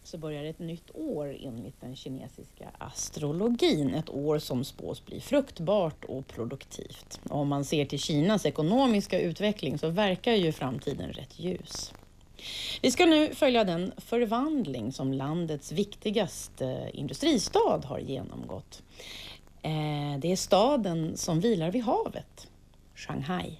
så börjar ett nytt år enligt den kinesiska astrologin. Ett år som spås bli fruktbart och produktivt. Om man ser till Kinas ekonomiska utveckling så verkar ju framtiden rätt ljus. Vi ska nu följa den förvandling som landets viktigaste industristad har genomgått. Det är staden som vilar vid havet, Shanghai.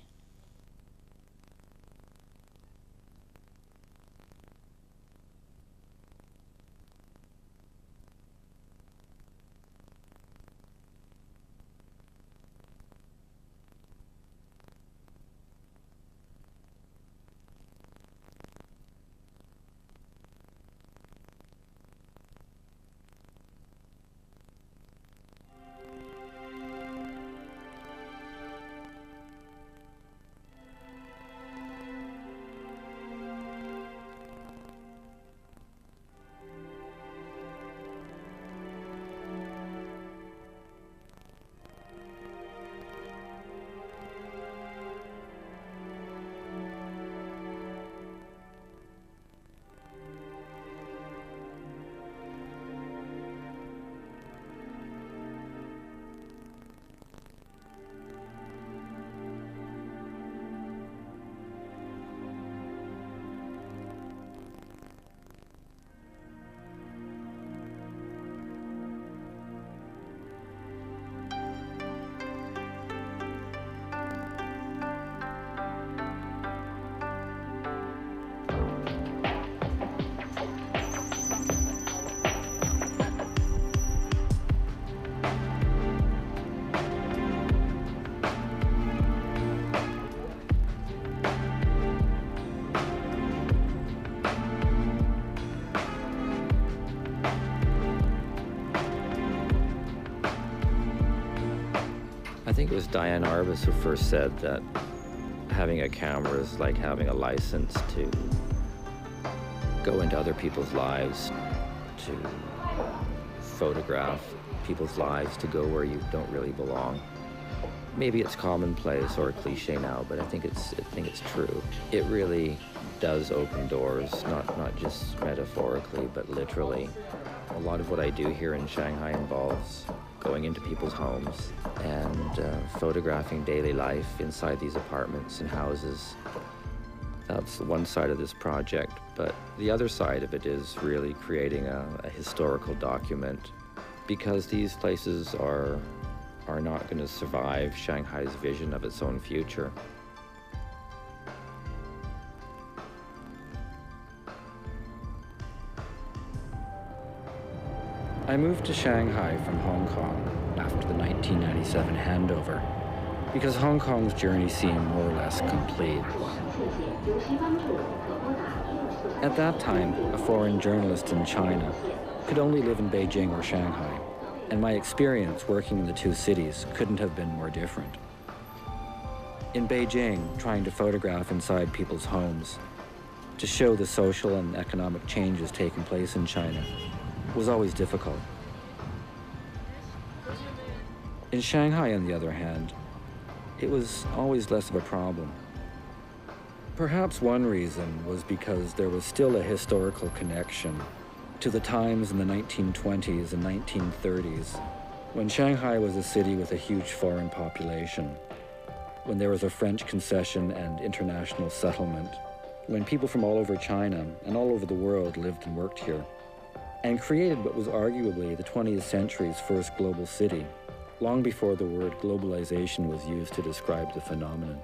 I think it was Diane Arbus who first said that having a camera is like having a license to go into other people's lives, to photograph people's lives, to go where you don't really belong. Maybe it's commonplace or a cliche now, but I think it's true. It really does open doors, not just metaphorically, but literally. A lot of what I do here in Shanghai involves going into people's homes and photographing daily life inside these apartments and houses. That's one side of this project, but the other side of it is really creating a historical document, because these places are not going to survive Shanghai's vision of its own future. I moved to Shanghai from Hong Kong after the 1997 handover because Hong Kong's journey seemed more or less complete. At that time, a foreign journalist in China could only live in Beijing or Shanghai, and my experience working in the two cities couldn't have been more different. In Beijing, trying to photograph inside people's homes to show the social and economic changes taking place in China was always difficult. In Shanghai, on the other hand, it was always less of a problem. Perhaps one reason was because there was still a historical connection to the times in the 1920s and 1930s when Shanghai was a city with a huge foreign population, when there was a French concession and international settlement, when people from all over China and all over the world lived and worked here, and created what was arguably the 20th century's first global city, long before the word globalization was used to describe the phenomenon.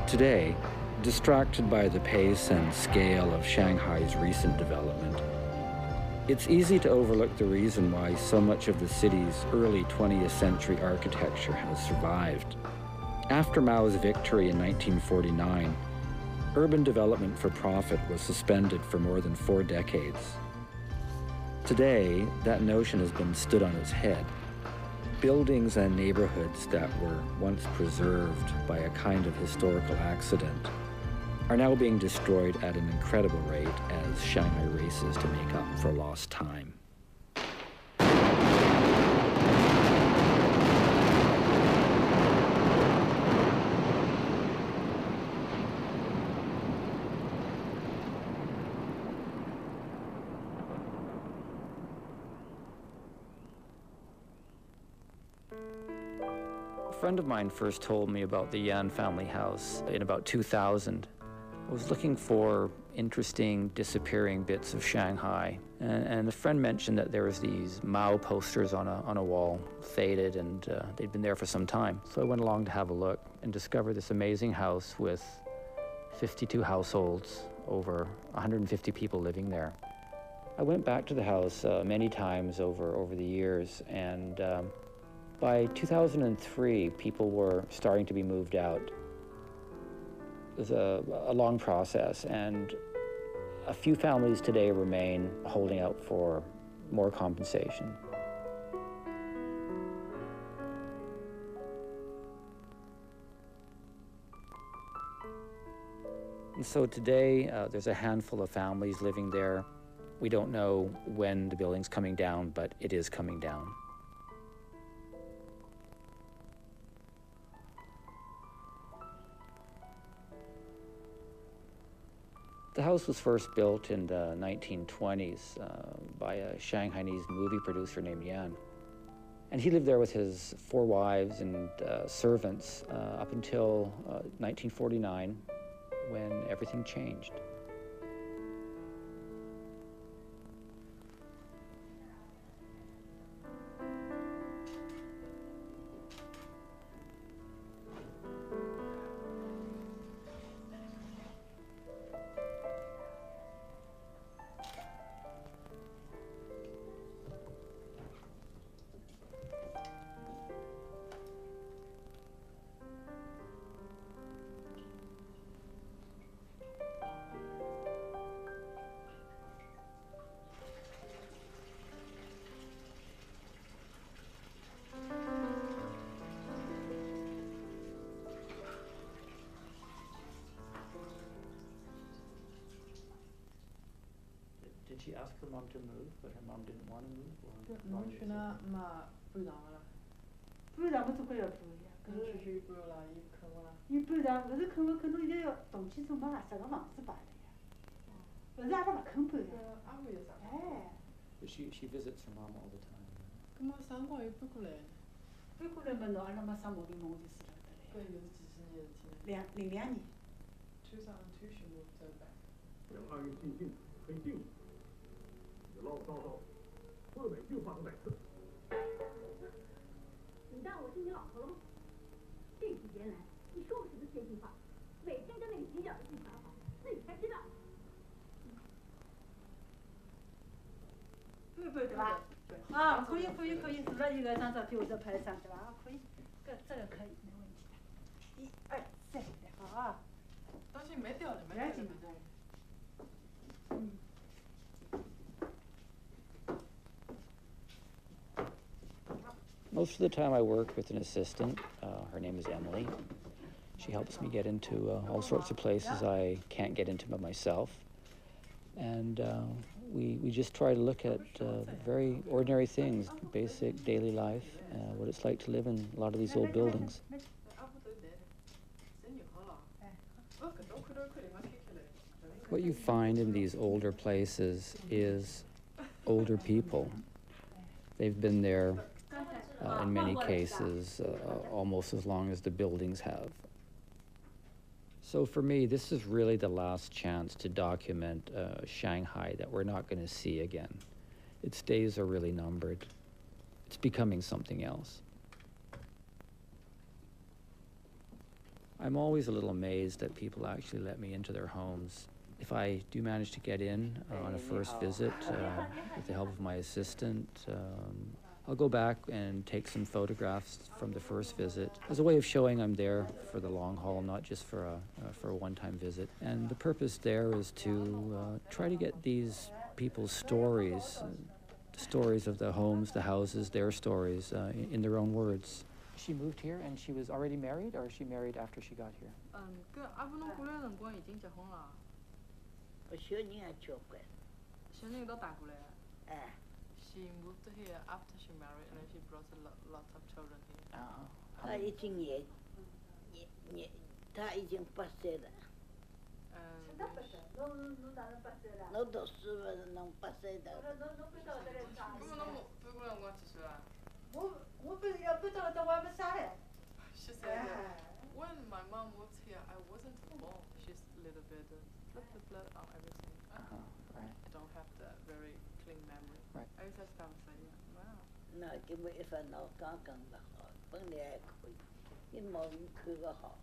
Today, distracted by the pace and scale of Shanghai's recent development, it's easy to overlook the reason why so much of the city's early 20th century architecture has survived. After Mao's victory in 1949, urban development for profit was suspended for more than 4 decades. Today, that notion has been stood on its head. Buildings and neighborhoods that were once preserved by a kind of historical accident are now being destroyed at an incredible rate as Shanghai races to make up for lost time. friend of mine first told me about the Yan family house in about 2000. I was looking for interesting disappearing bits of Shanghai, and a friend mentioned that there was these Mao posters on a wall, faded, and they'd been there for some time. So I went along to have a look and discovered this amazing house with 52 households, over 150 people living there. I went back to the house many times over the years, and by 2003, people were starting to be moved out. It was a long process, and a few families today remain holding out for more compensation. And so today, there's a handful of families living there. We don't know when the building's coming down, but it is coming down. The house was first built in the 1920s by a Shanghainese movie producer named Yan. And he lived there with his 4 wives and servants up until 1949, when everything changed. Did she ask her mom to move, but her mom didn't want to move? Or she visits her mom all the time. Most of the time I work with an assistant. Her name is Emily. She helps me get into all sorts of places I can't get into by myself. And we just try to look at very ordinary things, basic daily life, what it's like to live in a lot of these old buildings. What you find in these older places is older people. They've been there in many cases almost as long as the buildings have. So for me, this is really the last chance to document Shanghai that we're not going to see again. Its days are really numbered. It's becoming something else. I'm always a little amazed that people actually let me into their homes. If I do manage to get in on a first visit with the help of my assistant, I'll go back and take some photographs from the first visit as a way of showing I'm there for the long haul, not just for a one-time visit. And the purpose there is to try to get these people's stories, the stories of the homes, the houses, their stories in their own words. She moved here and she was already married, or she married after she got here? She moved here after she married, and then she brought lots of children here. little bit, everything. Right. Don't have the very clean memory. Right. I just start saying, wow. 那因为一烦恼刚刚的好，本来还可以，一毛鱼口个好。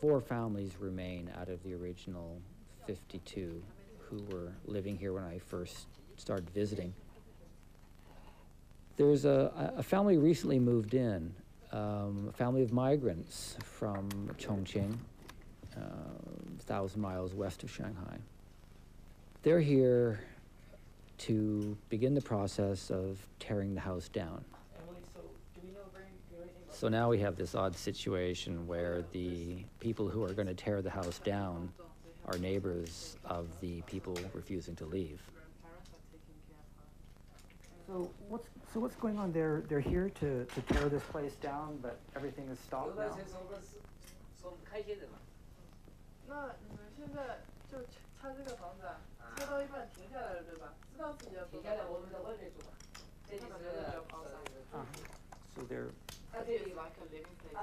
4 families remain out of the original 52 who were living here when I first started visiting. There's a family recently moved in, a family of migrants from Chongqing, 1,000 miles west of Shanghai. They're here to begin the process of tearing the house down. So now we have this odd situation where the people who are going to tear the house down are neighbors of the people refusing to leave. So what's going on? They're here to tear this place down, but everything is stopped now. 那你们现在就拆这个房子啊，拆到一半停下来了，对吧？知道自己要走。停下来，我们在外面住嘛。这里是So they're. That is like a living place.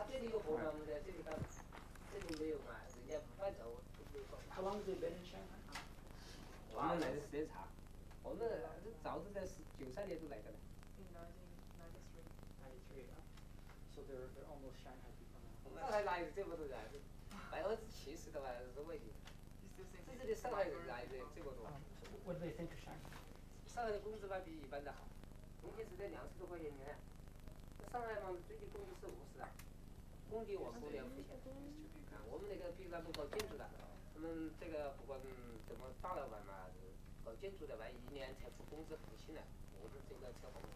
How long have they been in Shanghai? 我们来的时间长，我们早是在93年就来的了。In 1993. 93. So they're almost Shanghai people now. 上海来的这么多人，70%的话是外地。这里上海人来的这么多。What do they think of Shanghai? 上海的工资嘛比一般的好，冬天是在20多块钱一年。上海嘛最低工资是50啊，工地我收2分钱。我们那个比如说搞建筑的，他们这个不管怎么大老板嘛，搞建筑的吧，一年才付工资付清了，我们这个测房子，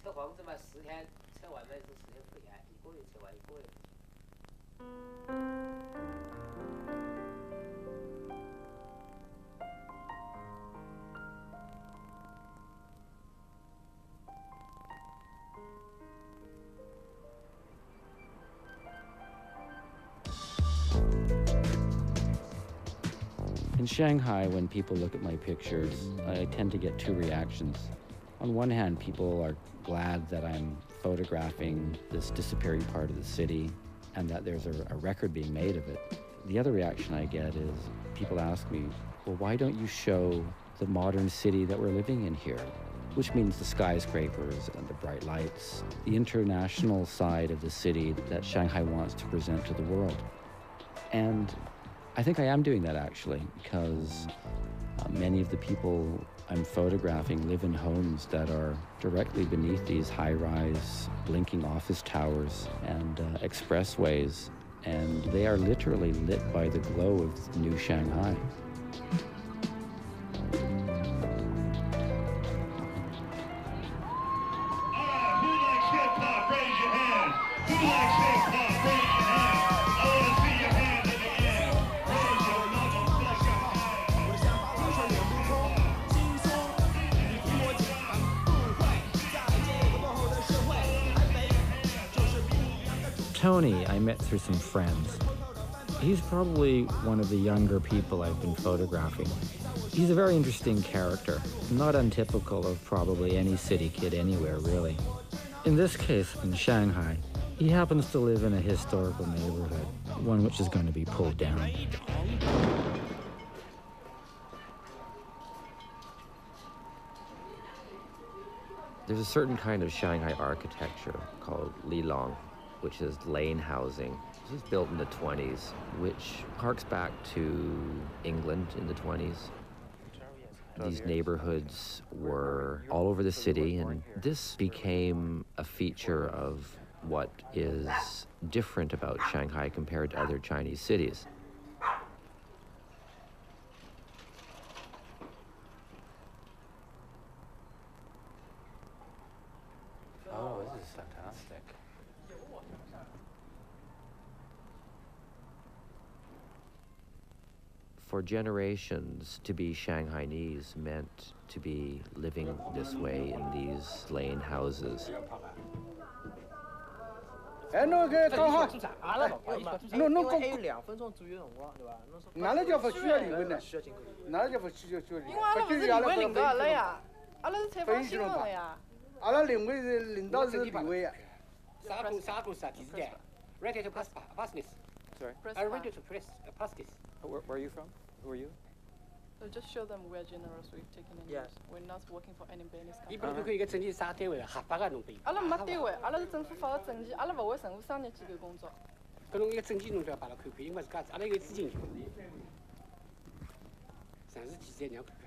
测房子嘛10天，测完嘛是10天付钱，1个月测完1个月。In Shanghai, when people look at my pictures, I tend to get 2 reactions. On one hand, people are glad that I'm photographing this disappearing part of the city and that there's a record being made of it. The other reaction I get is people ask me, well, why don't you show the modern city that we're living in here? Which means the skyscrapers and the bright lights, the international side of the city that Shanghai wants to present to the world. And I think I am doing that actually, because many of the people I'm photographing live in homes that are directly beneath these high-rise blinking office towers and expressways, and they are literally lit by the glow of the new Shanghai. Tony, I met through some friends. He's probably one of the younger people I've been photographing. He's a very interesting character, not untypical of probably any city kid anywhere, really. In this case, in Shanghai, he happens to live in a historical neighborhood, one which is going to be pulled down. There's a certain kind of Shanghai architecture called Lilong, which is lane housing. This was built in the 20s, which harks back to England in the 20s. These neighborhoods were all over the city, and this became a feature of what is different about Shanghai compared to other Chinese cities. for generations, to be Shanghainese meant to be living this way in these lane houses. Ready to pass this. Sorry? I'm ready to press this. Where are you from? Who are you? So just show them we're generous, we've taken in. Yes. We're not working for any business company. 一般都可以个政治啥单位了，合法个弄对。阿拉没单位，阿拉是政府发的证件，阿拉勿为任何商业机构工作。搿侬一个证件侬都要摆辣看看，因为自家阿拉有资金。上市记者让看看，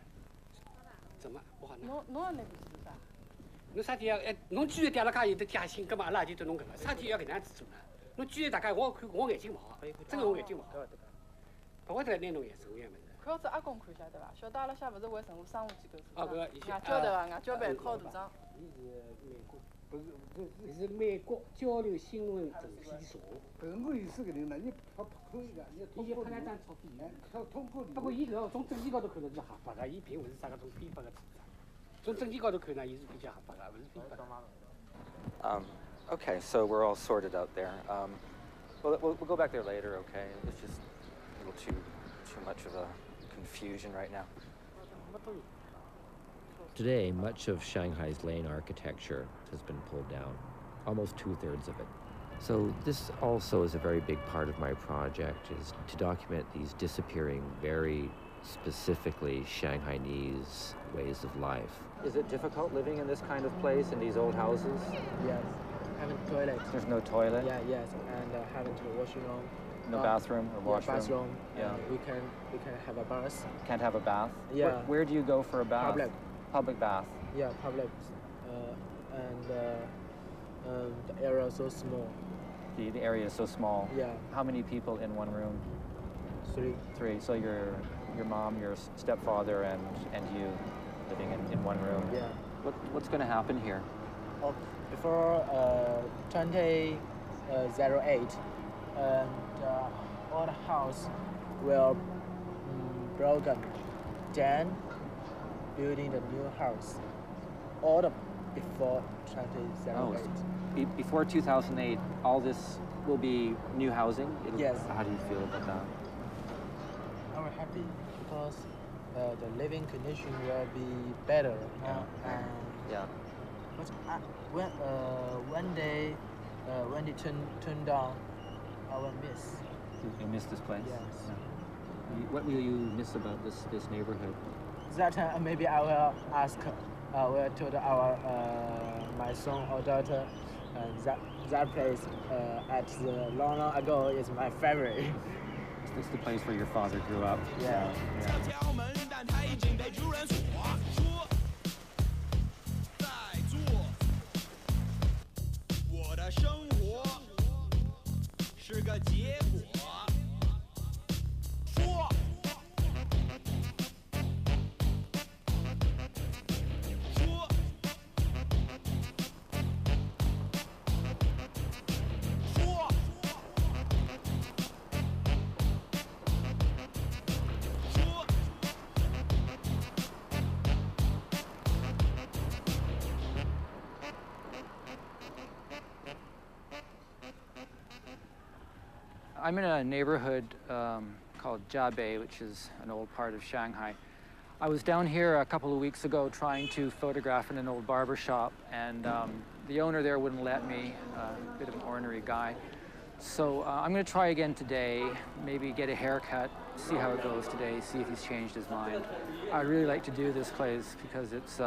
怎么不好拿？侬要拿过去做啥？侬啥体要侬居然对阿拉家有得贴心，葛末阿拉也就弄搿个，啥体要搿能样子做呢？侬居然大家我看我眼睛勿好，真个我眼睛勿好。勿会得拿侬眼神样物事。看好只阿公看晓得伐？晓得阿拉乡勿是为任何商务机构做。哦，搿外交对伐？外交办考大章。伊是美国交流新闻证批所。我意思搿能呢，你拍可以个，你通过拍了张钞票，通过。不过伊搿个从证件高头看呢是合法个，伊并勿是啥个种非法个做法。从证件高头看呢，伊是比较合法个，勿是非法个。Okay, so we're all sorted out there. We'll go back there later, okay? It's just a little too much of a confusion right now. Today, much of Shanghai's lane architecture has been pulled down, almost 2/3 of it. So this also is a very big part of my project, is to document these disappearing, very specifically Shanghainese ways of life. Is it difficult living in this kind of place, in these old houses? Yes. Having toilet. There's no toilet? Yeah, yes, and having to washing room. No bathroom or washroom? Bathroom. Yeah. We can have a bath. Can't have a bath? Yeah. Where do you go for a bath? Public. Public bath? Yeah, public. The area is so small. The area is so small? Yeah. How many people in one room? 3. 3. So your mom, your stepfather, and you living in one room? Yeah. What's going to happen here? Before 2008, all the house will broken. Then building the new house. All the before 2008. Before 2008, all this will be new housing? Yes. How do you feel about that? I'm happy because the living condition will be better. And yeah. But one day, when it turn down, I will miss. You miss this place? Yes. Yeah. What will you miss about this neighborhood? That maybe I will ask. Will tell my son or daughter, that place at the long ago is my favorite. It's the place where your father grew up. Yeah. I'm in a neighborhood called Jiabei, which is an old part of Shanghai. I was down here a couple of weeks ago trying to photograph in an old barber shop, and the owner there wouldn't let me, a bit of an ornery guy. So I'm going to try again today, maybe get a haircut, see how it goes today, see if he's changed his mind. I'd really like to do this place because it's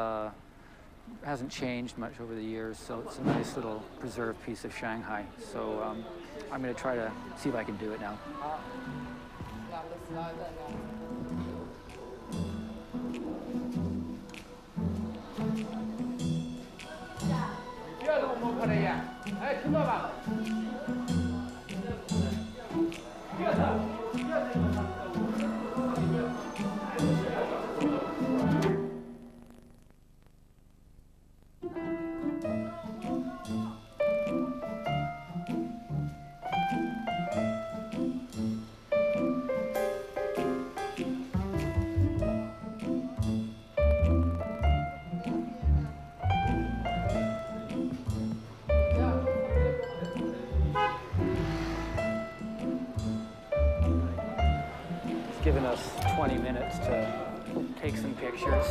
hasn't changed much over the years, so it's a nice little preserved piece of Shanghai. So I'm going to try to see if I can do it now. given us 20 minutes to take some pictures.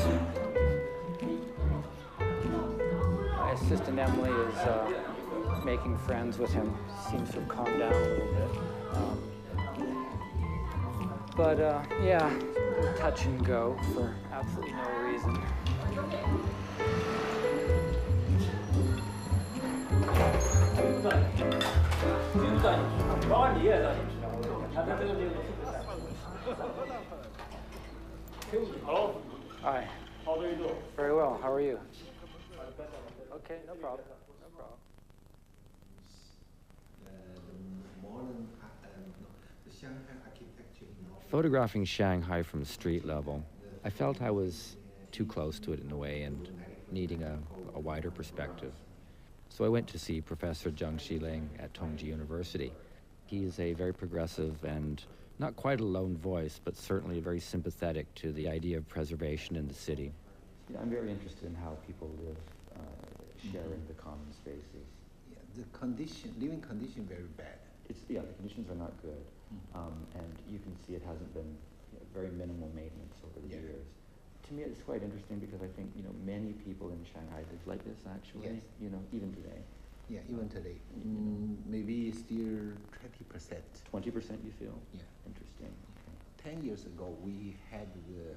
My assistant Emily is making friends with him. Seems to have calmed down a little bit. Yeah, touch and go for absolutely no reason. Hello. Hi. How do you do? Very well. How are you? Okay, no problem. No problem. Photographing Shanghai from street level, I felt I was too close to it in a way and needing a wider perspective. So I went to see Professor Zhang Xiling at Tongji University. He is a very progressive and not quite a lone voice, but certainly very sympathetic to the idea of preservation in the city. I'm very interested in how people live, sharing the common spaces. Yeah, the living condition very bad. The conditions are not good. And you can see it hasn't been very minimal maintenance over the years. To me, it's quite interesting because I think, many people in Shanghai live like this actually, even today. Yeah, even today. Maybe still 20%. 20% you feel? Yeah. Interesting. Okay. 10 years ago, we had the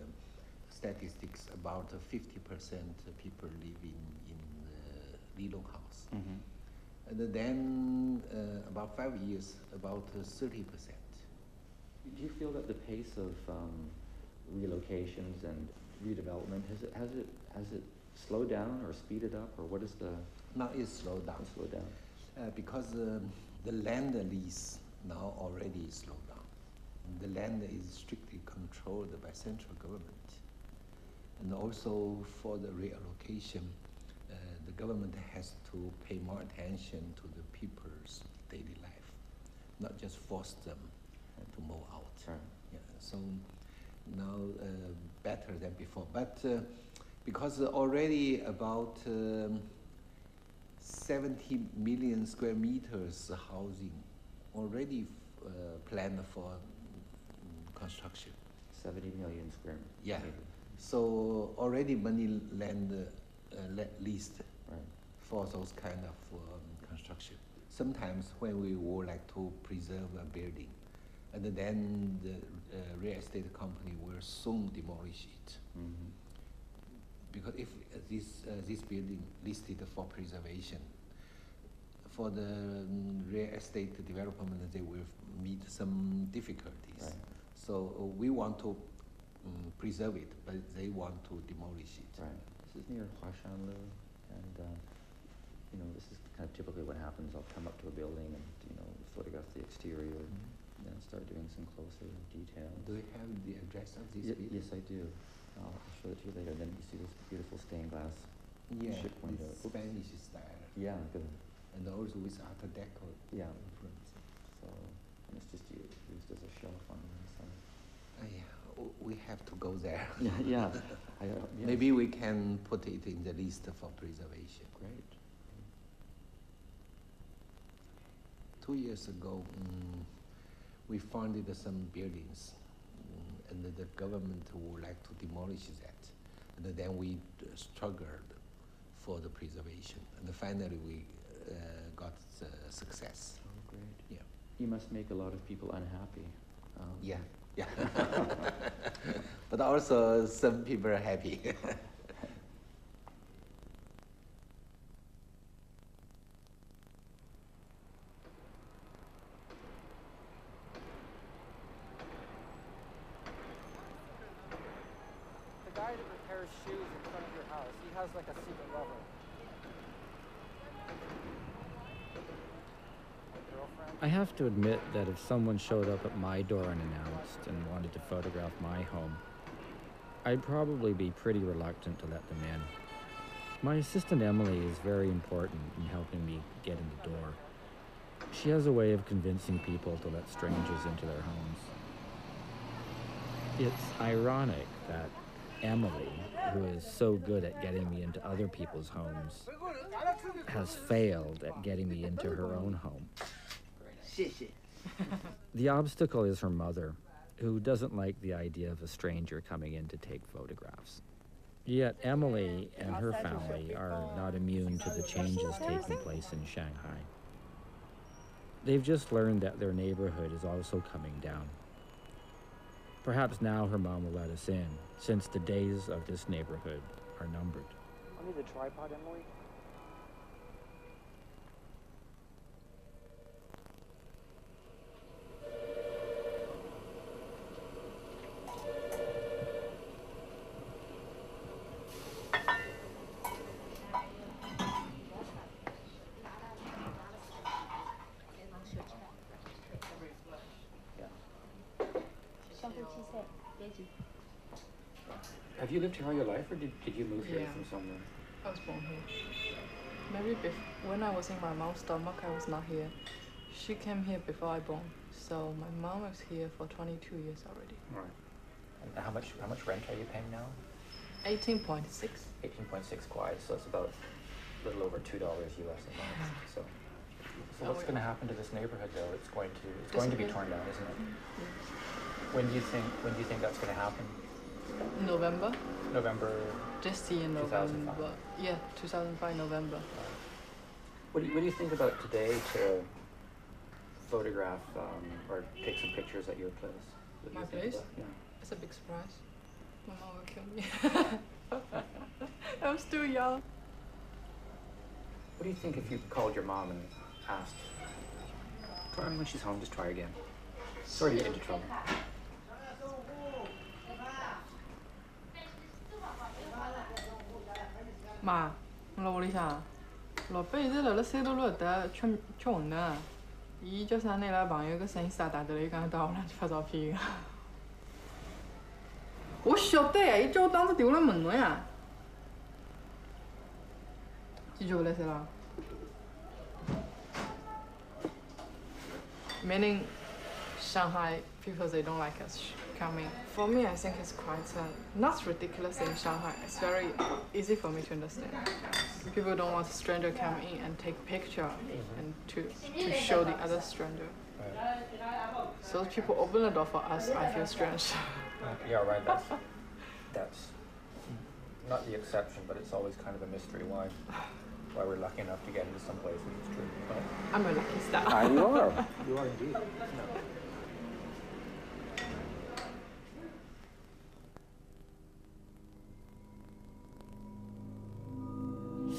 statistics about 50% people living in Lilong house. And then about 5 years, about 30%. Do you feel that the pace of relocations and redevelopment has it slowed down or speeded up, or what is the? Now it's slowed down. It's slowed down because the land lease now already slowed down. The land is strictly controlled by central government, and also for the reallocation, the government has to pay more attention to the people's daily life, not just force them to move out. Right. Yeah, so now better than before, but because already about 70 million square meters housing already planned for construction. 70 million square meters. Yeah, so already many land leased for those kind of construction. Sometimes when we would like to preserve a building, and then the real estate company will soon demolish it. Because if this building listed for preservation, for the real estate development, they will meet some difficulties. Right. So we want to preserve it, but they want to demolish it. Right. This is near Huashanlu, and this is kind of typically what happens. I'll come up to a building and photograph the exterior, and then start doing some closer details. Do you have the address of this building? Yes, I do. I'll show it to you later. Then you see this beautiful stained glass ship window. Spanish style. Yeah, good. And also with Art Deco. Yeah. Influence. So, and it's just used as a shelf on the inside. Yeah, we have to go there. Yeah. Maybe we can put it in the list for preservation. Great. 2 years ago, we founded some buildings, and the government would like to demolish that. And then we struggled for the preservation, and finally we got success. Oh, great. Yeah. You must make a lot of people unhappy. Yeah. But also some people are happy. The guy that repairs shoes in front of your house, he has like a secret lover. I have to admit that if someone showed up at my door unannounced and wanted to photograph my home, I'd probably be pretty reluctant to let them in. My assistant Emily is very important in helping me get in the door. She has a way of convincing people to let strangers into their homes. It's ironic that Emily, who is so good at getting me into other people's homes, has failed at getting me into her own home. The obstacle is her mother, who doesn't like the idea of a stranger coming in to take photographs. Yet Emily and her family are not immune to the changes taking place in Shanghai. They've just learned that their neighborhood is also coming down. Perhaps now her mom will let us in, since the days of this neighborhood are numbered. I need a tripod, Emily. Have you lived here all your life, or did you move here from somewhere? I was born here. Maybe when I was in my mom's stomach, I was not here. She came here before I born, so my mom was here for 22 years already. Right. And how much rent are you paying now? 18.6. 18.6 kwai, so it's about a little over $2 US a month. So what's going to happen to this neighborhood, though? It's going to be torn down, isn't it? Yeah. When do you think that's going to happen? November. This year, November. 2005. Yeah, 2005 November. What do you think about today to photograph or take some pictures at your place? My place? Yeah. It's a big surprise. My mom will kill me. I'm still young. What do you think if you called your mom and asked? Try when she's home, just try again. Sorry to get into trouble. Ma, lo li sa. Lo pe de lo se do lo da chon na. Yi jo sa ne la bang yo ge sen sa da de le gan da la发照片。我晓得呀，伊叫我当时丢了门了呀。记住了是啦。Meaning, Shanghai people they don't like us coming. For me, I think it's quite not ridiculous in Shanghai. It's very easy for me to understand. People don't want a stranger come in and take picture and to show the other stranger. So people open the door for us. I feel strange. Yeah, right. That's not the exception, but it's always kind of a mystery why we're lucky enough to get into some places. It's true. But I'm a lucky star. you are. You are indeed.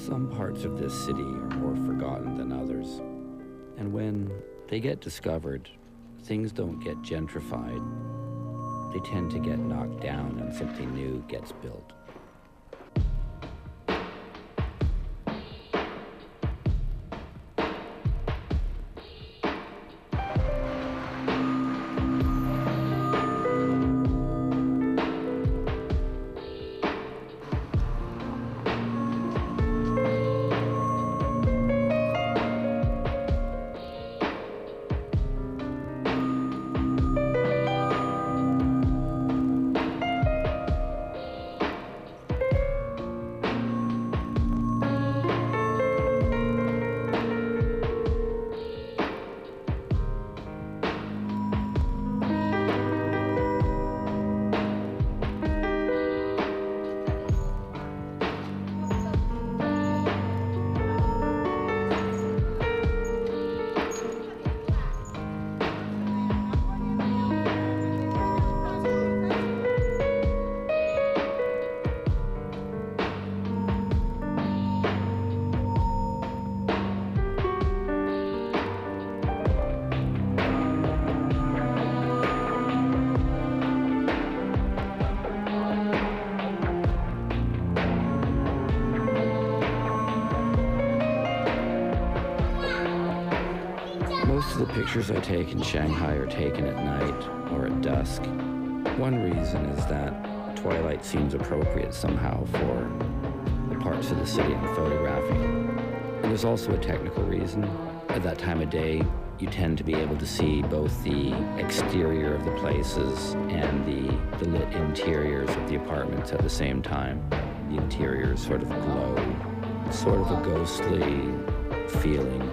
Some parts of this city are more forgotten than others. And when they get discovered, things don't get gentrified. They tend to get knocked down and something new gets built. Most of the pictures I take in Shanghai are taken at night or at dusk. One reason is that twilight seems appropriate somehow for the parts of the city I'm photographing. And there's also a technical reason. At that time of day, you tend to be able to see both the exterior of the places and the lit interiors of the apartments at the same time. The interiors sort of glow, sort of a ghostly feeling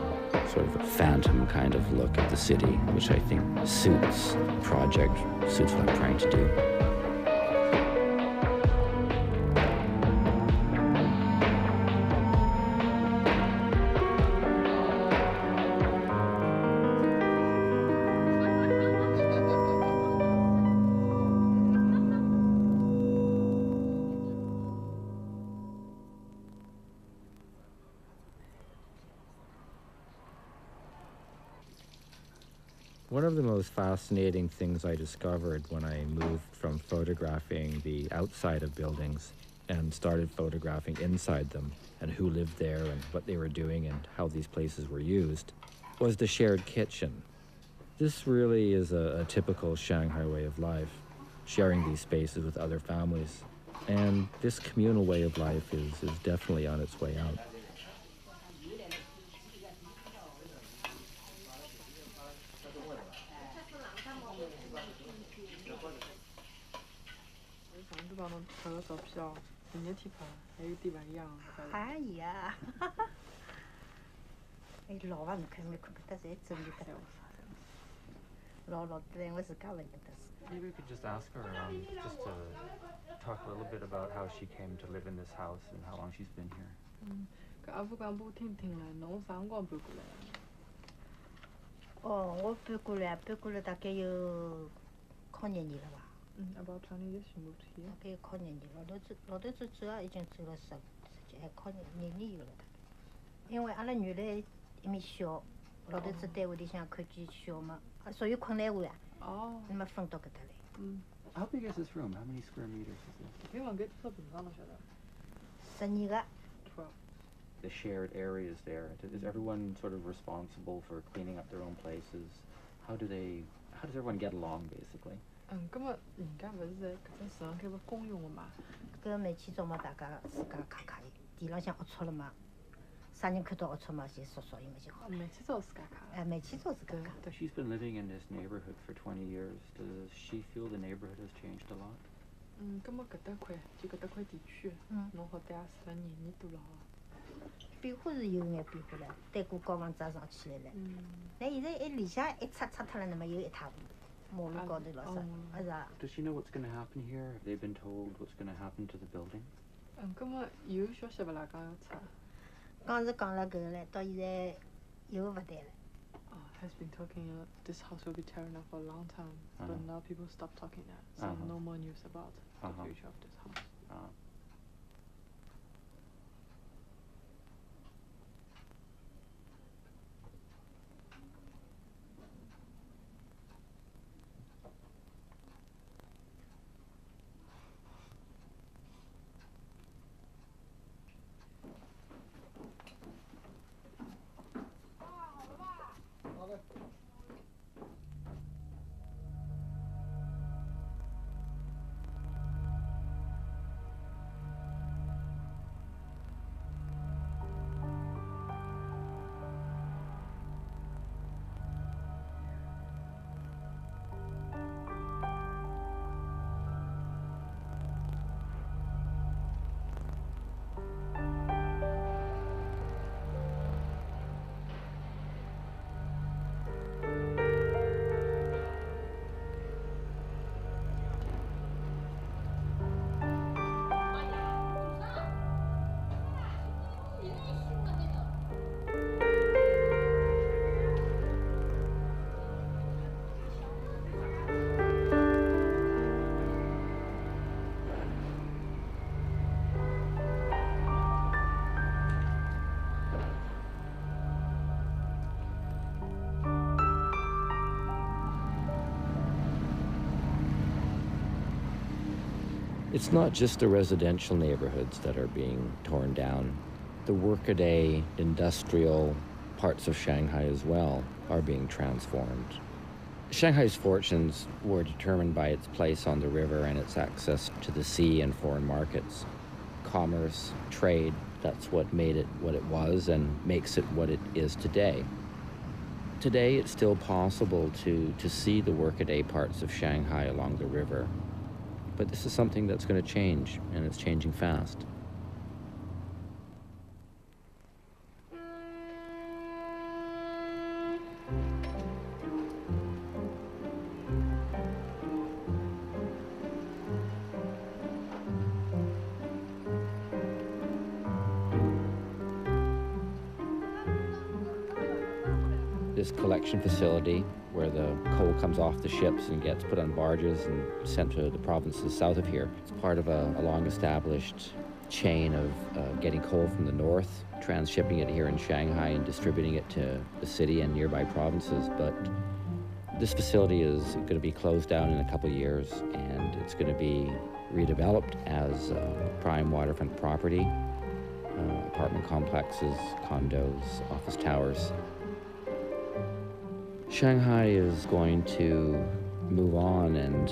sort of a phantom kind of look at the city, which I think suits the project, suits what I'm trying to do. One of the most fascinating things I discovered when I moved from photographing the outside of buildings and started photographing inside them and who lived there and what they were doing and how these places were used was the shared kitchen. This really is a typical Shanghai way of life, sharing these spaces with other families. And this communal way of life is definitely on its way out. Maybe we could just ask her, just to talk a little bit about how she came to live in this house and how long she's been here. About 20 years she moved here. How big is this room? How many square meters is this? 12. The shared areas there. Is everyone sort of responsible for cleaning up their own places? How does everyone get along, basically? She's been living in this neighborhood for 20 years. Does she feel the neighborhood has changed a lot? Does she know what's going to happen here? Have they been told what's going to happen to the building? Has been talking this house will be tearing up for a long time, but now people stop talking that, so no more news about the future of this house. It's not just the residential neighborhoods that are being torn down. The workaday, industrial parts of Shanghai as well are being transformed. Shanghai's fortunes were determined by its place on the river and its access to the sea and foreign markets. Commerce, trade, that's what made it what it was and makes it what it is today. Today, it's still possible to see the workaday parts of Shanghai along the river. But this is something that's going to change, and it's changing fast. this collection facility where the coal comes off the ships and gets put on barges and sent to the provinces south of here. It's part of a long-established chain of getting coal from the north, transshipping it here in Shanghai and distributing it to the city and nearby provinces. But this facility is going to be closed down in a couple of years, and it's going to be redeveloped as prime waterfront property, apartment complexes, condos, office towers. Shanghai is going to move on, and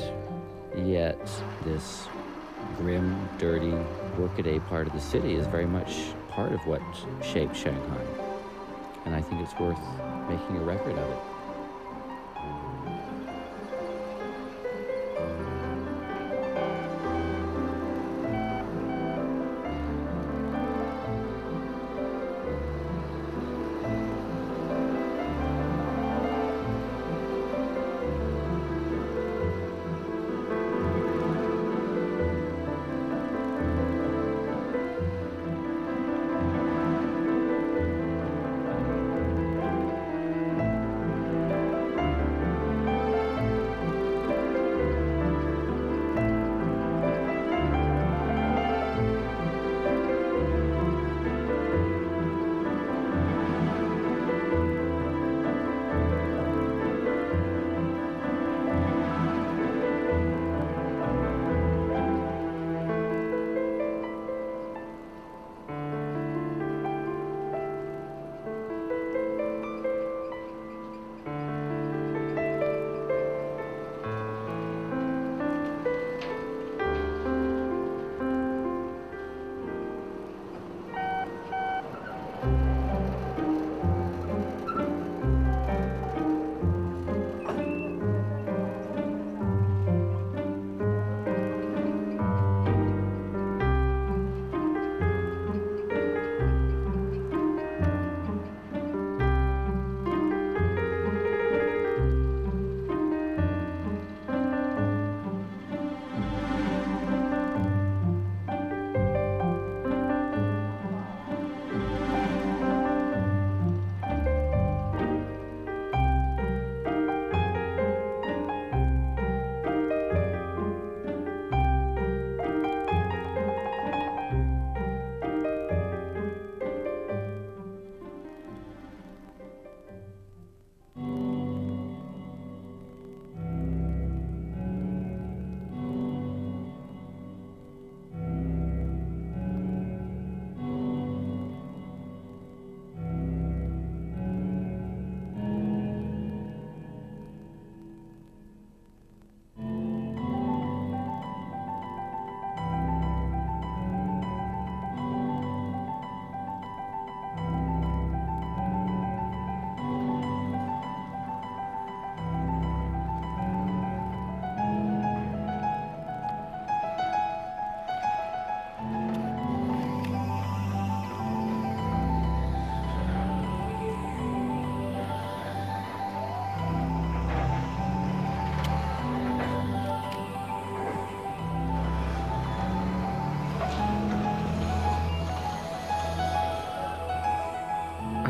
yet this grim, dirty, workaday part of the city is very much part of what shaped Shanghai. And I think it's worth making a record of it.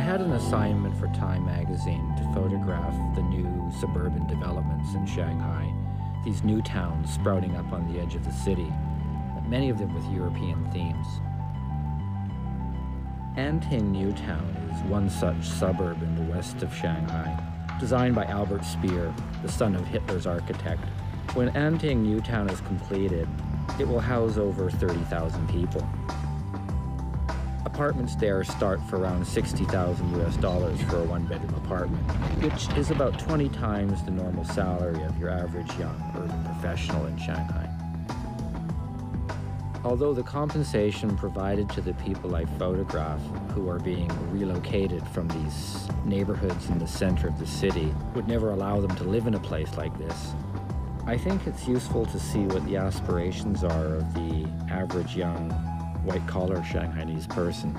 had an assignment for Time magazine to photograph the new suburban developments in Shanghai, these new towns sprouting up on the edge of the city, many of them with European themes. Anting New Town is one such suburb in the west of Shanghai, designed by Albert Speer, the son of Hitler's architect. When Anting New Town is completed, it will house over 30,000 people. Apartments there start for around $60,000 for a one-bedroom apartment, which is about 20 times the normal salary of your average young urban professional in Shanghai. Although the compensation provided to the people I photograph who are being relocated from these neighborhoods in the center of the city would never allow them to live in a place like this, I think it's useful to see what the aspirations are of the average young white-collar Shanghainese person.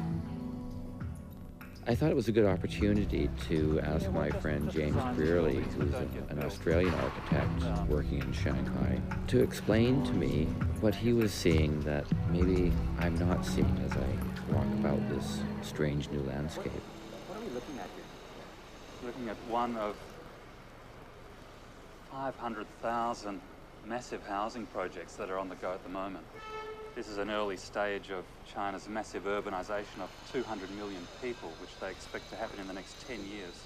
I thought it was a good opportunity to ask my friend James Brearley, who's an Australian architect working in Shanghai, to explain to me what he was seeing that maybe I'm not seeing as I walk about this strange new landscape. What are we looking at here? We're looking looking at one of 500,000 massive housing projects that are on the go at the moment. This is an early stage of China's massive urbanization of 200 million people, which they expect to happen in the next 10 years.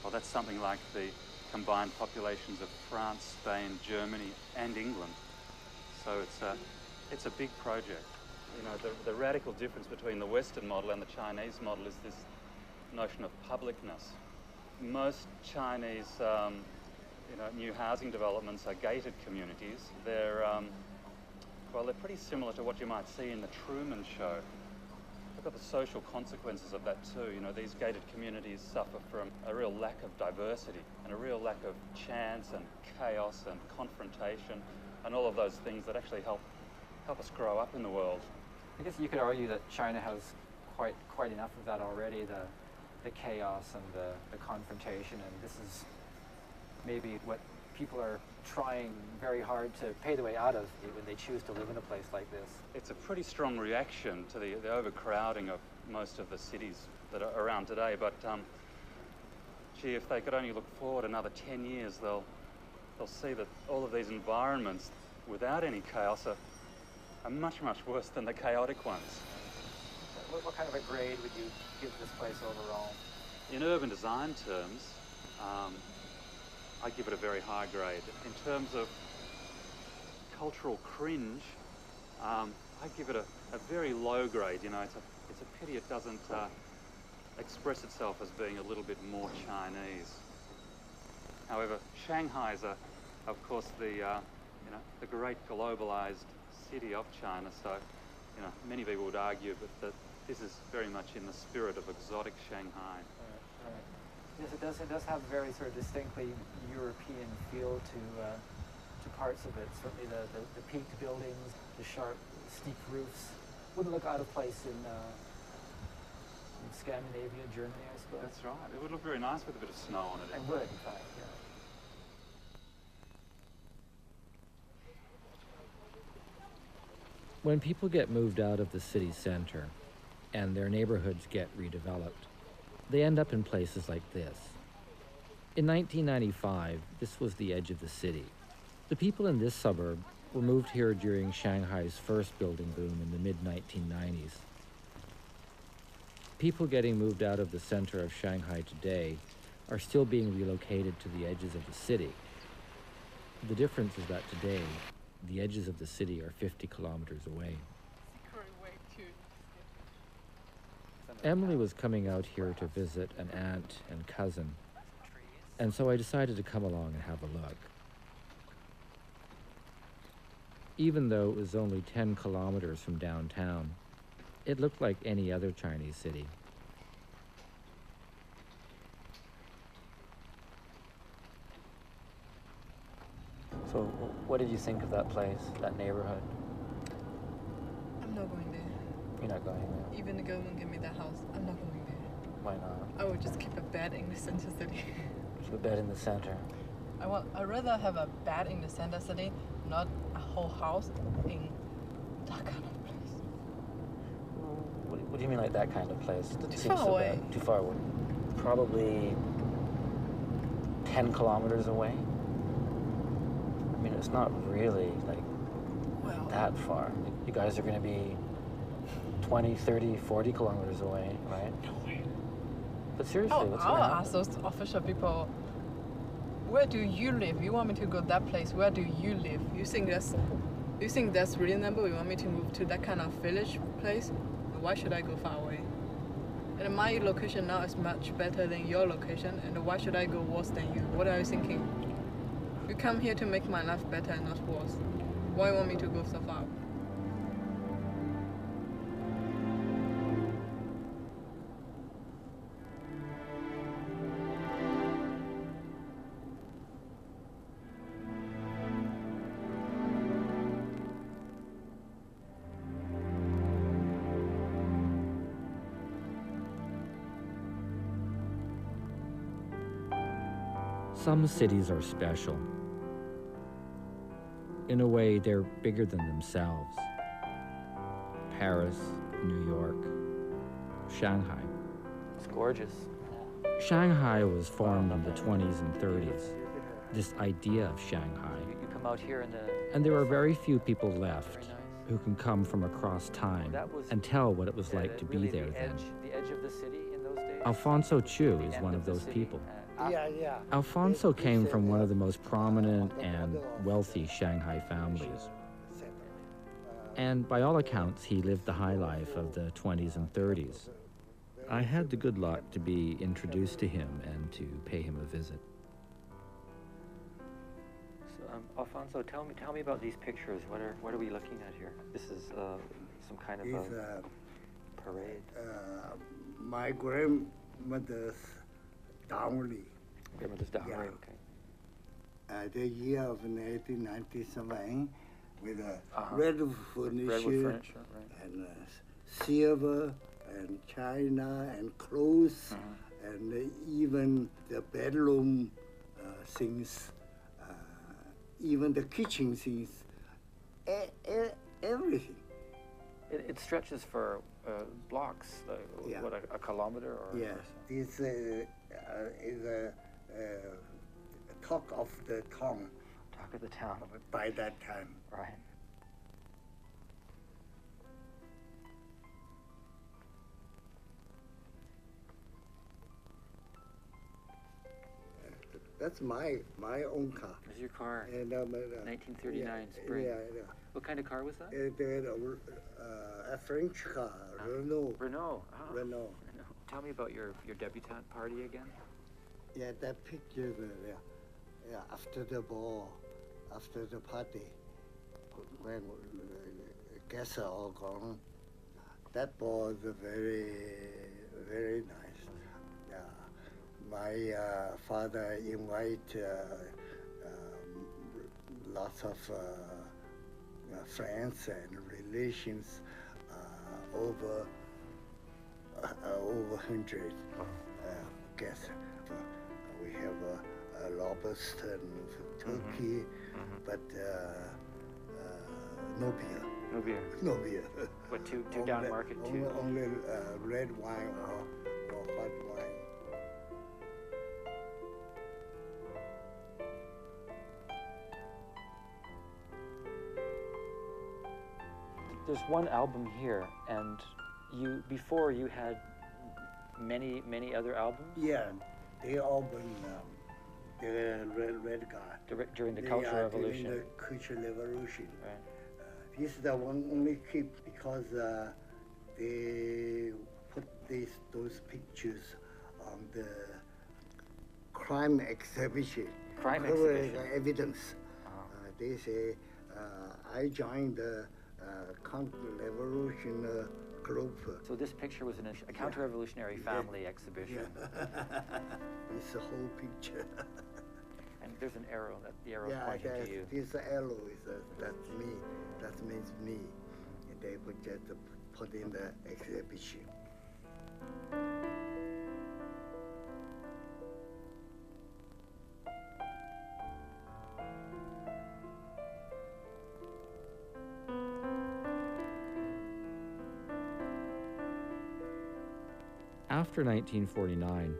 Well, that's something like the combined populations of France, Spain, Germany, and England. So it's a big project. You know, the radical difference between the Western model and the Chinese model is this notion of publicness. Most Chinese new housing developments are gated communities. They're pretty similar to what you might see in the Truman Show. Look at the social consequences of that too. You know, these gated communities suffer from a real lack of diversity and a real lack of chance and chaos and confrontation and all of those things that actually help us grow up in the world. I guess you could argue that China has quite enough of that already, the chaos and the confrontation, and this is maybe what people are trying very hard to pay the way out of when they choose to live in a place like this. It's a pretty strong reaction to the overcrowding of most of the cities that are around today, but gee, if they could only look forward another 10 years, they'll see that all of these environments without any chaos are much, much worse than the chaotic ones. What kind of a grade would you give this place overall? In urban design terms, I give it a very high grade. In terms of cultural cringe, I give it a very low grade. You know, it's a pity it doesn't express itself as being a little bit more Chinese. However, Shanghai is, of course, the great globalized city of China. So, you know, many people would argue that this is very much in the spirit of exotic Shanghai. Right. Yes, it does have a very sort of distinctly European feel to parts of it. Certainly the peaked buildings, the sharp, steep roofs wouldn't look out of place in Scandinavia, Germany, I suppose. That's right. It would look very nice with a bit of snow on it. It would, in fact, yeah. When people get moved out of the city center and their neighborhoods get redeveloped, they end up in places like this. In 1995, this was the edge of the city. The people in this suburb were moved here during Shanghai's first building boom in the mid-1990s. People getting moved out of the center of Shanghai today are still being relocated to the edges of the city. The difference is that today, the edges of the city are 50 kilometers away. Emily was coming out here to visit an aunt and cousin, and so I decided to come along and have a look. Even though it was only 10 kilometers from downtown, it looked like any other Chinese city. So what did you think of that place, that neighborhood? I'm not going there. You're not going there? Even the government give me that house, I'm not going there. Why not? I would just keep a bed in the center city. Keep a bed in the center. I'd rather have a bed in the center city, not a whole house in that kind of place. What do you mean, like that kind of place? Too far away. Too far away. Probably 10 kilometers away. I mean, it's not really like that far. You guys are going to be 20, 30, 40 kilometers away, right? But seriously, what's going to happen? I'll ask those official people, where do you live? You want me to go that place? Where do you live? You think that's reasonable? You want me to move to that kind of village place? Why should I go far away? And my location now is much better than your location, and why should I go worse than you? What are you thinking? You come here to make my life better and not worse. Why you want me to go so far? Some cities are special. In a way, they're bigger than themselves. Paris, New York, Shanghai. It's gorgeous. Shanghai was formed in the 20s and 30s, this idea of Shanghai. You come out here in the... And there are very few people left who can come from across time and tell what it was like to be there then. The edge of the city in those days? Alfonso Chu is one of those people. Alfonso came from one of the most prominent and wealthy Shanghai families. And by all accounts, he lived the high life of the 20s and 30s. I had the good luck to be introduced to him and to pay him a visit. So, Alfonso, tell me about these pictures. What are we looking at here? This is some kind of a parade. My grandmother's dowry. Grandmother's dowry, okay. The year of 1997, with red furniture, and silver, and china, and clothes, and even the bedroom things, even the kitchen things, everything. It stretches for blocks, what, a kilometer? Or yes, this is a talk of the town. Talk of the town. By that time. Right. That's my own car. That's your car. And 1939 spring. Yeah. What kind of car was that? A French car, Renault. Renault. Oh. Renault. Tell me about your debutante party again. Yeah, that picture. After the ball, after the party, when guests are all gone, that ball is very, very nice. My father invite lots of friends and relations, over 100 guests. We have a lobster, turkey, but no beer. No beer. No beer. What, too down market too? Only red wine or white wine. There's one album here, and before you had many other albums? Yeah, they all been the red guard. During the Cultural Revolution? During the Cultural Revolution. Right. This is the one only keep because they put those pictures on the crime exhibition. Crime exhibition? Evidence. They say, I joined the counter-revolution group. So this picture was a counter-revolutionary family exhibition. It's a whole picture. And there's an arrow, the arrow's pointing to you. This arrow that's me. That means me. And they would just put in the exhibition. After 1949,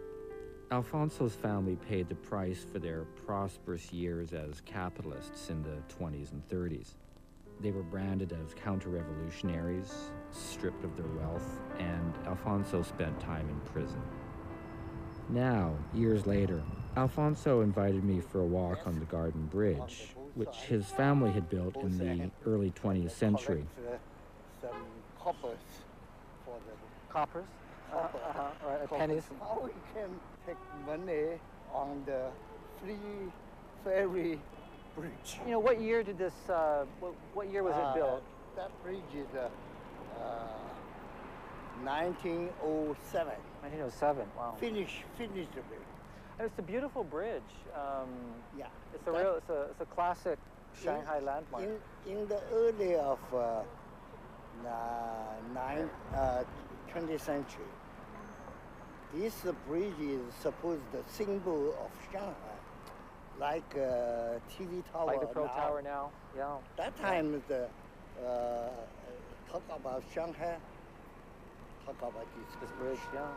Alfonso's family paid the price for their prosperous years as capitalists in the 20s and 30s. They were branded as counter-revolutionaries, stripped of their wealth, and Alfonso spent time in prison. Now, years later, Alfonso invited me for a walk on the Garden Bridge, which his family had built in the early 20th century. Some coppers for the coppers? Right, pennies. How we can take money on the free ferry bridge? You know, what year did this? What year was it built? That bridge is 1907. 1907. Wow. Finished the bridge. And it's a beautiful bridge. Yeah. It's a classic Shanghai landmark. In the early of 20th century, this bridge is supposed the symbol of Shanghai, like TV tower. Like the Pro Tower now, yeah. That time, the talk about Shanghai, talk about this bridge, yeah.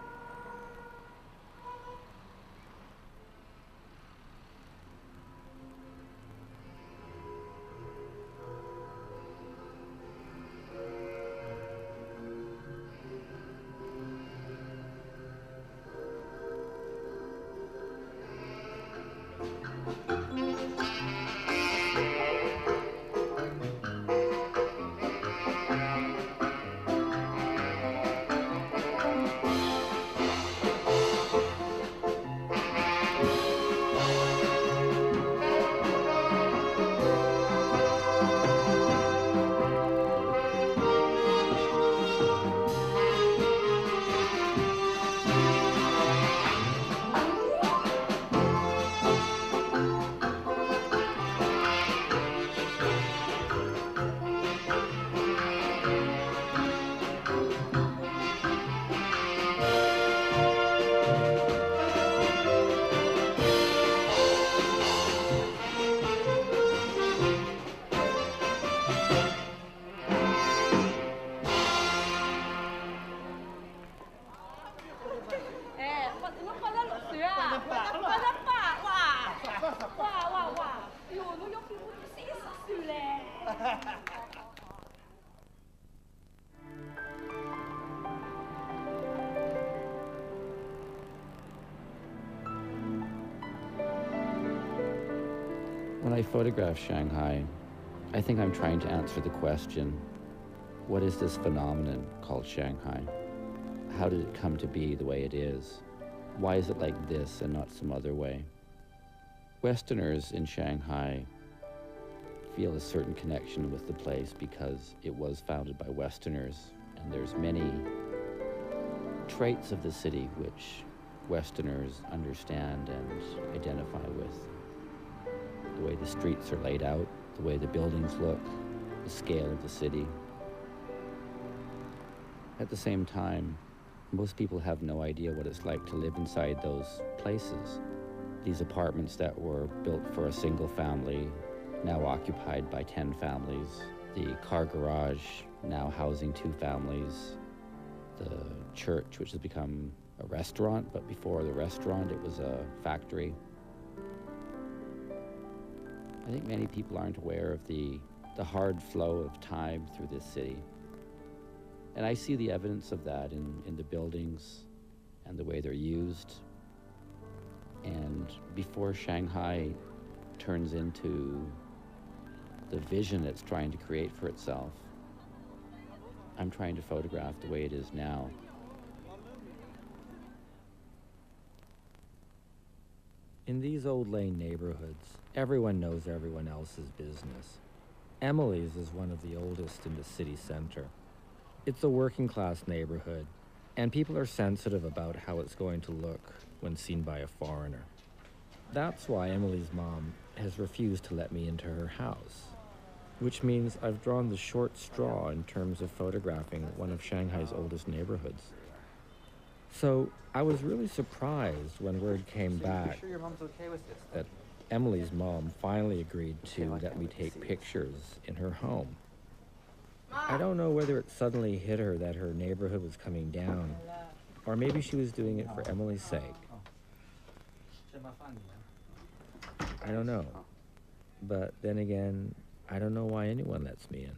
When I photograph Shanghai, I think I'm trying to answer the question, what is this phenomenon called Shanghai? How did it come to be the way it is? Why is it like this and not some other way? Westerners in Shanghai feel a certain connection with the place because it was founded by Westerners, and there's many traits of the city which Westerners understand and identify with. The way the streets are laid out, the way the buildings look, the scale of the city. At the same time, most people have no idea what it's like to live inside those places. These apartments that were built for a single family, now occupied by 10 families. The car garage, now housing 2 families. The church, which has become a restaurant, but before the restaurant, it was a factory. I think many people aren't aware of the hard flow of time through this city. And I see the evidence of that in the buildings and the way they're used. And before Shanghai turns into the vision it's trying to create for itself, I'm trying to photograph the way it is now. In these old lane neighborhoods, everyone knows everyone else's business. Emily's is one of the oldest in the city center. It's a working class neighborhood, and people are sensitive about how it's going to look when seen by a foreigner. That's why Emily's mom has refused to let me into her house, which means I've drawn the short straw in terms of photographing one of Shanghai's oldest neighborhoods. So I was really surprised when word came back that Emily's mom finally agreed to let me take pictures in her home. I don't know whether it suddenly hit her that her neighborhood was coming down, or maybe she was doing it for Emily's sake. I don't know. But then again, I don't know why anyone lets me in.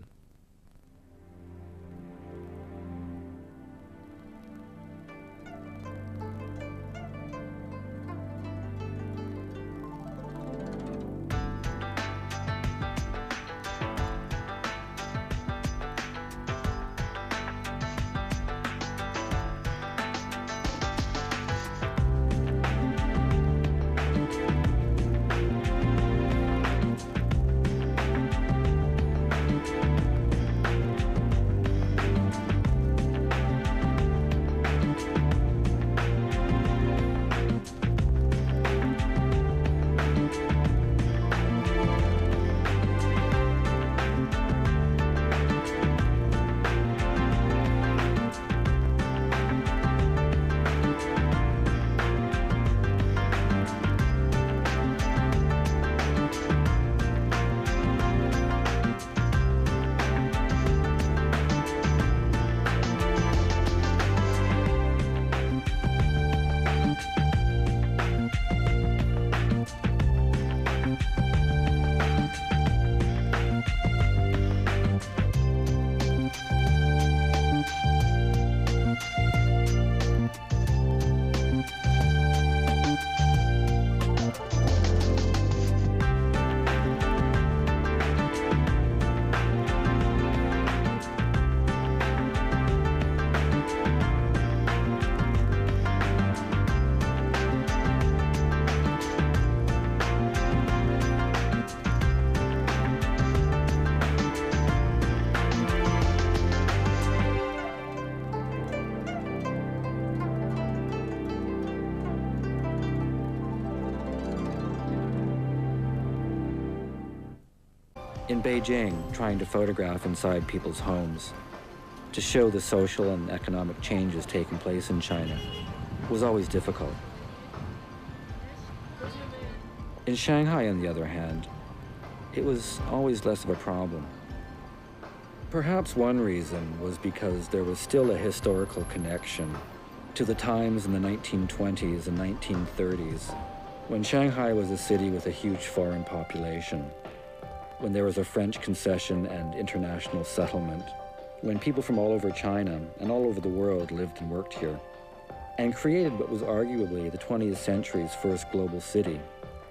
In Beijing, trying to photograph inside people's homes to show the social and economic changes taking place in China was always difficult. In Shanghai, on the other hand, it was always less of a problem. Perhaps one reason was because there was still a historical connection to the times in the 1920s and 1930s when Shanghai was a city with a huge foreign population. when there was a French concession and international settlement, when people from all over China and all over the world lived and worked here, and created what was arguably the 20th century's first global city,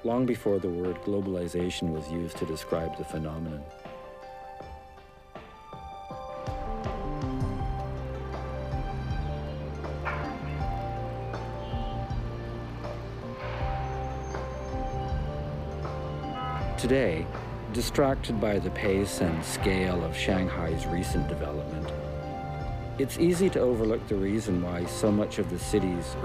long before the word globalization was used to describe the phenomenon. Today, distracted by the pace and scale of Shanghai's recent development, it's easy to overlook the reason why so much of the city's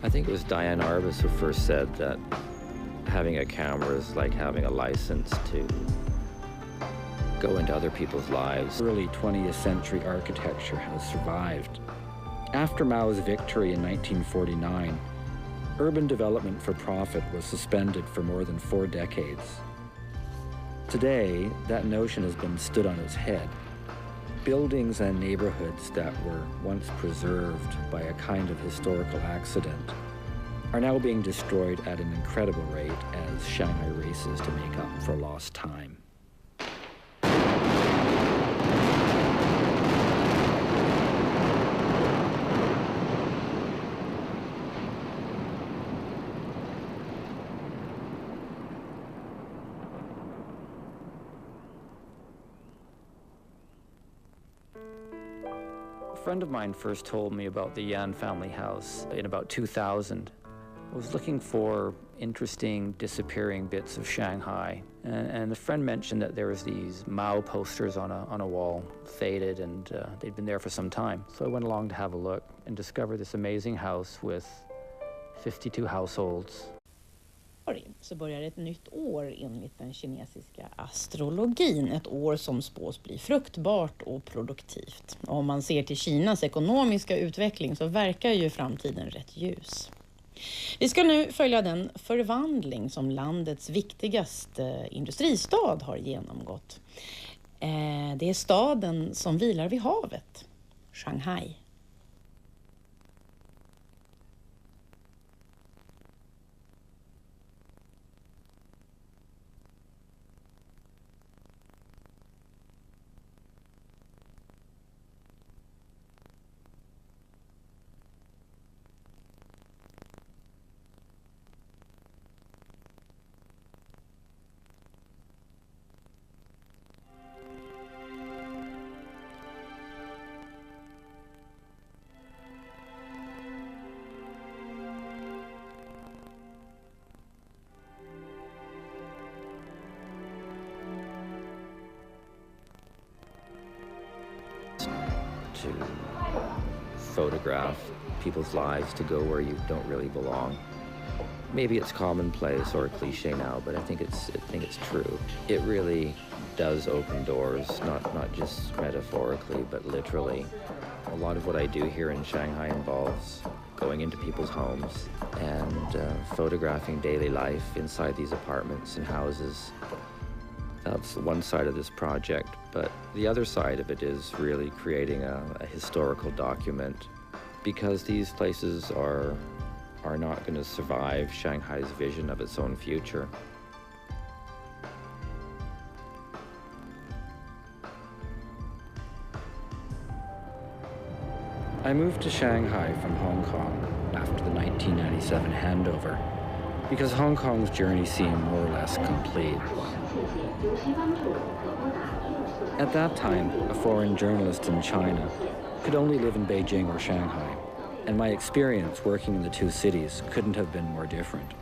I think it was Diane Arbus who first said that having a camera is like having a license to go into other people's lives. Early 20th century architecture has survived. After Mao's victory in 1949, urban development for profit was suspended for more than 4 decades. Today, that notion has been stood on its head. Buildings and neighborhoods that were once preserved by a kind of historical accident are now being destroyed at an incredible rate as Shanghai races to make up for lost time. A friend of mine first told me about the Yan family house in about 2000. I was looking for interesting disappearing bits of Shanghai, and the friend mentioned that there was these Mao posters on a wall, faded, and they'd been there for some time. So I went along to have a look and discovered this amazing house with 52 households. Så börjar ett nytt år enligt den kinesiska astrologin. Ett år som spås bli fruktbart och produktivt. Om man ser till Kinas ekonomiska utveckling så verkar ju framtiden rätt ljus. Vi ska nu följa den förvandling som landets viktigaste industristad har genomgått. Det är staden som vilar vid havet, Shanghai. To photograph people's lives, to go where you don't really belong. Maybe it's commonplace or a cliche now, but I think it's true. It really does open doors, not just metaphorically, but literally. A lot of what I do here in Shanghai involves going into people's homes and photographing daily life inside these apartments and houses. That's one side of this project, but the other side of it is really creating a historical document, because these places are not going to survive Shanghai's vision of its own future. I moved to Shanghai from Hong Kong after the 1997 handover, because Hong Kong's journey seemed more or less complete. At that time, a foreign journalist in China could only live in Beijing or Shanghai, and my experience working in the two cities couldn't have been more different.